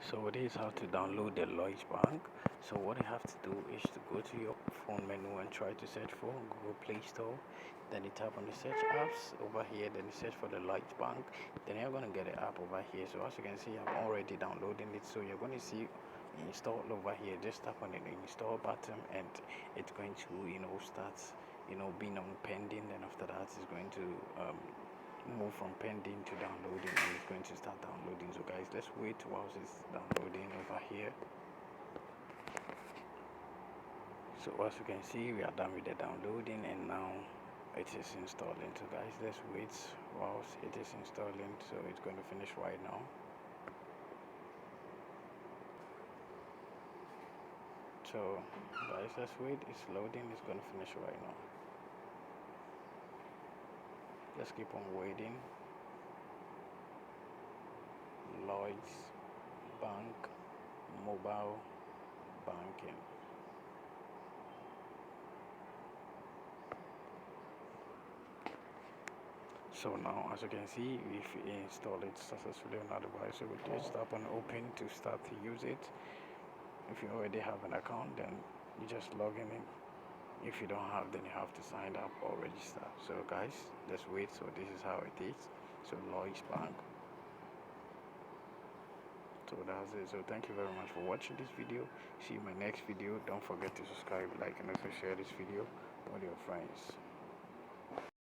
So this is how to download the Lloyd Bank. So what you have to do is to go to your phone menu and try to search for Google Play Store. Then you tap on the search apps over here. Then you search for the Lloyd Bank. Then you're gonna get the app over here. So as you can see, I'm already downloading it. So you're gonna see install over here. Just tap on the install button, and it's going to start being on pending. Then after that, it's going to move from pending to downloading, and it's going to start downloading. So guys, let's wait whilst it's downloading over here. So as you can see, we are done with the downloading, and now it is installing. So guys, let's wait whilst it is installing. So it's going to finish right now. So guys, let's wait. It's loading. It's going to finish right now. Let's keep on waiting. Lloyd's Bank mobile banking. So now, as you can see, we've installed it successfully on our device. So we'll just tap on open to start to use it. If you already have an account, then you just log in. If you don't have, then you have to sign up or register. So guys, let's wait. So this is how it is. So Lloyd's Bank. So that's it. So thank you very much for watching this video. See you in my next video. Don't forget to subscribe, like, and also share this video with your friends.